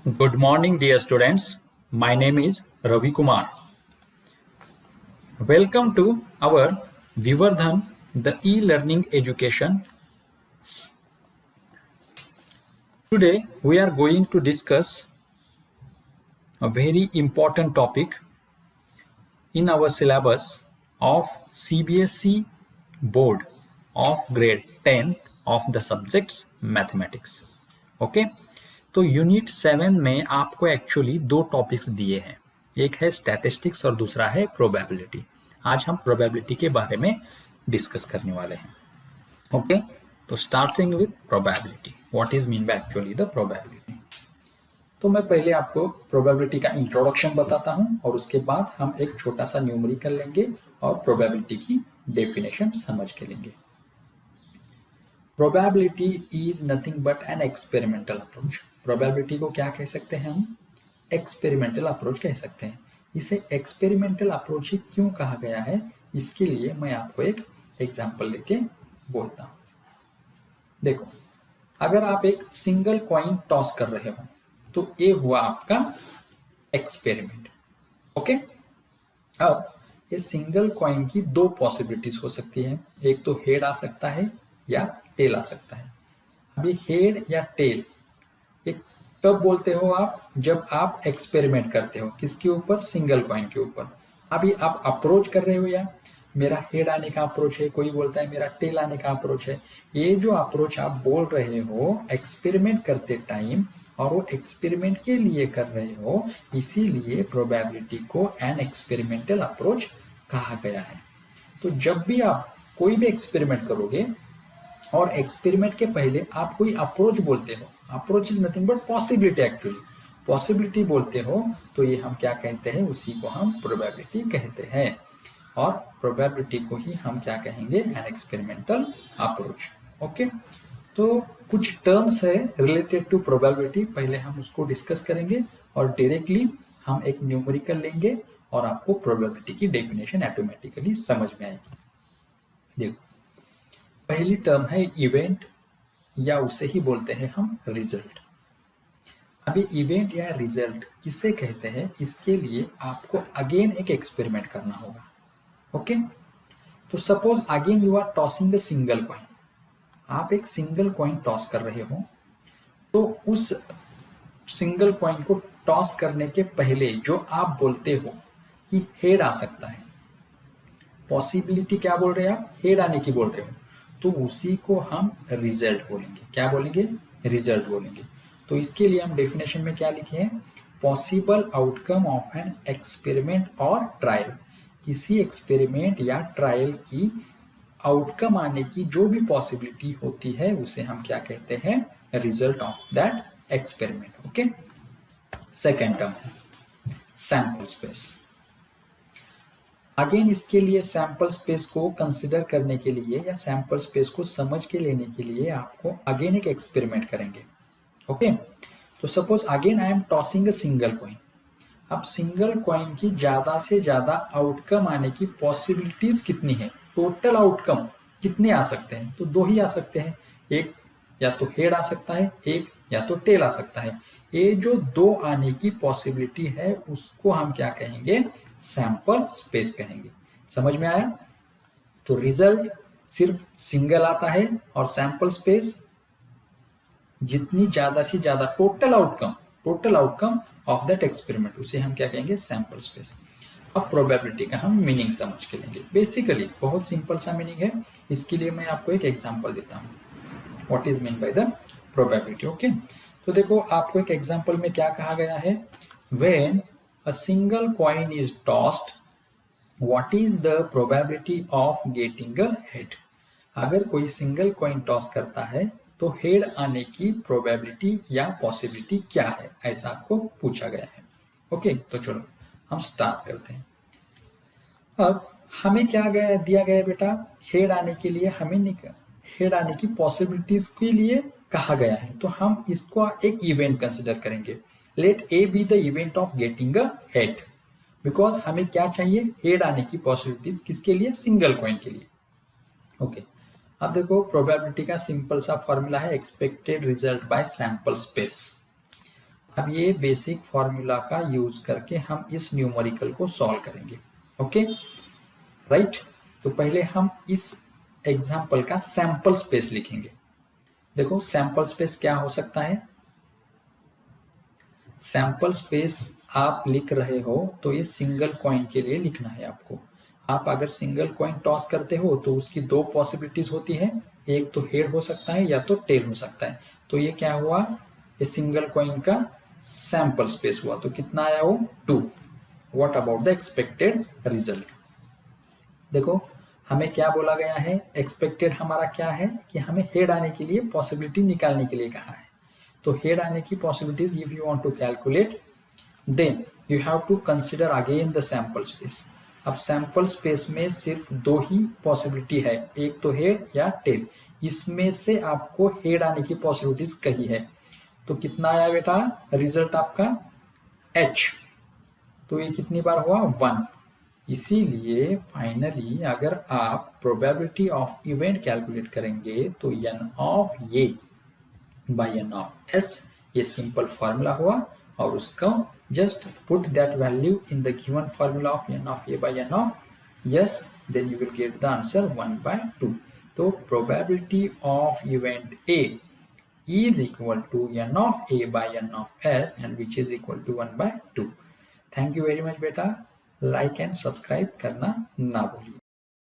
Good morning, dear students. My name is Ravi Kumar. Welcome to our Vivardhan, the e-learning education. Today, we are going to discuss a very important topic in our syllabus of CBSE board of grade 10 of the subjects mathematics. Okay? तो unit 7 में आपको actually दो topics दिए हैं, एक है statistics और दूसरा है प्रोबेबिलिटी। आज हम प्रोबेबिलिटी के बारे में डिस्कस करने वाले हैं। ओके, तो starting with probability, what is mean by actually the probability. तो मैं पहले आपको प्रोबेबिलिटी का इंट्रोडक्शन बताता हूं और उसके बाद हम एक छोटा सा न्यूमेरिकल लेंगे और प्रोबेबिलिटी की डेफिनेशन समझ के लेंगे। Probability is nothing but an experimental approach. Probability को क्या कह सकते हैं हम? एक्सपेरिमेंटल अप्रोच कह सकते हैं। इसे एक्सपेरिमेंटल अप्रोच ही क्यों कहा गया है, इसके लिए मैं आपको एक एग्जांपल लेके बोलता हूं। देखो, अगर आप एक सिंगल कॉइन टॉस कर रहे हो तो ये हुआ आपका एक्सपेरिमेंट। ओके, अब ये सिंगल कॉइन की दो पॉसिबिलिटीज हो सकती है, एक तो हेड आ सकता है या टेल आ सकता है। अभी हेड या टेल एक कब बोलते हो आप? जब आप एक्सपेरिमेंट करते हो किसके ऊपर? सिंगल कॉइन के ऊपर। अभी आप अप्रोच कर रहे हो, या मेरा हेड आने का अप्रोच है, कोई बोलता है मेरा टेल आने का अप्रोच है। ये जो अप्रोच आप बोल रहे हो एक्सपेरिमेंट करते टाइम, और वो एक्सपेरिमेंट के लिए कर रहे हो, इसीलिए प्रोबेबिलिटी को एन एक्सपेरिमेंटल अप्रोच कहा गया है। तो जब भी आप कोई भी एक्सपेरिमेंट करोगे और एक्सपेरिमेंट के पहले आप कोई अप्रोच बोलते हो, approach is nothing but possibility, actually possibility बोलते हो, तो ये हम क्या कहते हैं? उसी को हम प्रोबेबिलिटी कहते हैं। और प्रोबेबिलिटी को ही हम क्या कहेंगे? An experimental approach. ओके, तो कुछ टर्म्स है रिलेटेड टू प्रोबेबिलिटी, पहले हम उसको डिस्कस करेंगे और डायरेक्टली हम एक न्यूमेरिकल लेंगे और आपको प्रोबेबिलिटी की डेफिनेशन ऑटोमेटिकली समझ में आएगी। देखो, पहली टर्म है इवेंट, या उसे ही बोलते हैं हम रिजल्ट। अभी इवेंट या रिजल्ट किसे कहते हैं, इसके लिए आपको अगेन एक एक्सपेरिमेंट करना होगा। ओके, तो suppose again you are tossing the single coin. आप एक सिंगल कॉइन टॉस कर रहे हो, तो उस सिंगल कॉइन को टॉस करने के पहले जो आप बोलते हो कि हेड आ सकता है, पॉसिबिलिटी क्या बोल रहे हैं आप? हेड आने की बोल रहे हो, तो उसी को हम रिजल्ट बोलेंगे। क्या बोलेंगे? रिजल्ट बोलेंगे। तो इसके लिए हम डेफिनेशन में क्या लिखे हैं? Possible outcome of an experiment और ट्रायल। किसी एक्सपेरिमेंट या ट्रायल की आउटकम आने की जो भी पॉसिबिलिटी होती है, उसे हम क्या कहते हैं? Result of that experiment. Okay, second term है सैंपल स्पेस। अगेन इसके लिए सैंपल स्पेस को कंसिडर करने के लिए या सैंपल स्पेस को समझ के लेने के लिए आपको अगेन एक एक्सपेरिमेंट करेंगे। ओके, तो suppose again I am tossing a single coin. अब सिंगल कॉइन की ज्यादा से ज्यादा आउटकम आने की पॉसिबिलिटीज कितनी है? टोटल आउटकम कितने आ सकते हैं? तो दो ही आ सकते हैं, एक या तो हेड आ सकता है, एक या तो टेल आ सकता है। ये जो दो आने की पॉसिबिलिटी है उसको हम क्या कहेंगे? सैंपल स्पेस कहेंगे। समझ में आया? तो रिजल्ट सिर्फ सिंगल आता है और सैंपल स्पेस जितनी ज्यादा से ज्यादा total outcome of that experiment, उसे हम क्या कहेंगे? Sample space. अब प्रोबेबिलिटी का हम मीनिंग समझ के लेंगे। बेसिकली बहुत सिंपल सा मीनिंग है, इसके लिए मैं आपको एक एग्जांपल देता हूँ। What is mean by the probability? Okay, तो देखो आपको एक एग्जांपल में क्या कहा गया है? When a single coin is tossed, what is the probability of getting a head? अगर कोई सिंगल कॉइन टॉस करता है तो हेड आने की प्रोबेबिलिटी या पॉसिबिलिटी क्या है, ऐसा आपको पूछा गया है। ओके, तो चलो हम स्टार्ट करते हैं। अब हमें क्या दिया गया बेटा? हेड आने के लिए हमें हेड आने की पॉसिबिलिटीज के लिए कहा गया है, तो हम इसको एक इवेंट कंसिडर करेंगे। Let A be the event of getting a head, because हमें क्या चाहिए? हेड आने की पॉसिबिलिटीज किसके लिए? सिंगल कॉइन के लिए। ओके, अब देखो प्रोबेबिलिटी का सिंपल सा फॉर्मूला है expected result by sample space. अब ये बेसिक फॉर्मूला का यूज करके हम इस न्यूमेरिकल को सॉल्व करेंगे। ओके राइट, तो पहले हम इस एग्जाम्पल का सैंपल स्पेस लिखेंगे। देखो सैंपल स्पेस क्या हो सकता है, सैंपल स्पेस आप लिख रहे हो तो ये सिंगल कॉइन के लिए लिखना है आपको। आप अगर सिंगल कॉइन टॉस करते हो तो उसकी दो पॉसिबिलिटीज होती है, एक तो हेड हो सकता है या तो टेल हो सकता है। तो ये क्या हुआ, ये सिंगल कॉइन का सैंपल स्पेस हुआ, तो कितना आया वो 2। What about the expected result, देखो हमें क्या बोला गया है, एक्सपेक्टेड हमारा क्या है कि हमें हेड आने के लिए पॉसिबिलिटी निकालने के लिए कहा है। तो हेड आने की possibilities if you want to calculate then you have to consider again the sample space. अब सैंपल स्पेस में सिर्फ दो ही पॉसिबिलिटी है, एक तो हेड या टेल, इसमें से आपको हेड आने की पॉसिबिलिटीज कही है। तो कितना आया बेटा रिजल्ट आपका h, तो ये कितनी बार हुआ 1। इसीलिए फाइनली अगर आप प्रोबेबिलिटी ऑफ इवेंट कैलकुलेट करेंगे तो n of A by n of s, ये सिंपल फॉर्मूला हुआ, और उसको just put that value in the given formula of n of a by n of s, then you will get the answer 1/2। तो probability of event a is equal to n of a by n of s, and which is equal to 1/2। Thank you very much बेटा, like and subscribe करना ना भूलिए।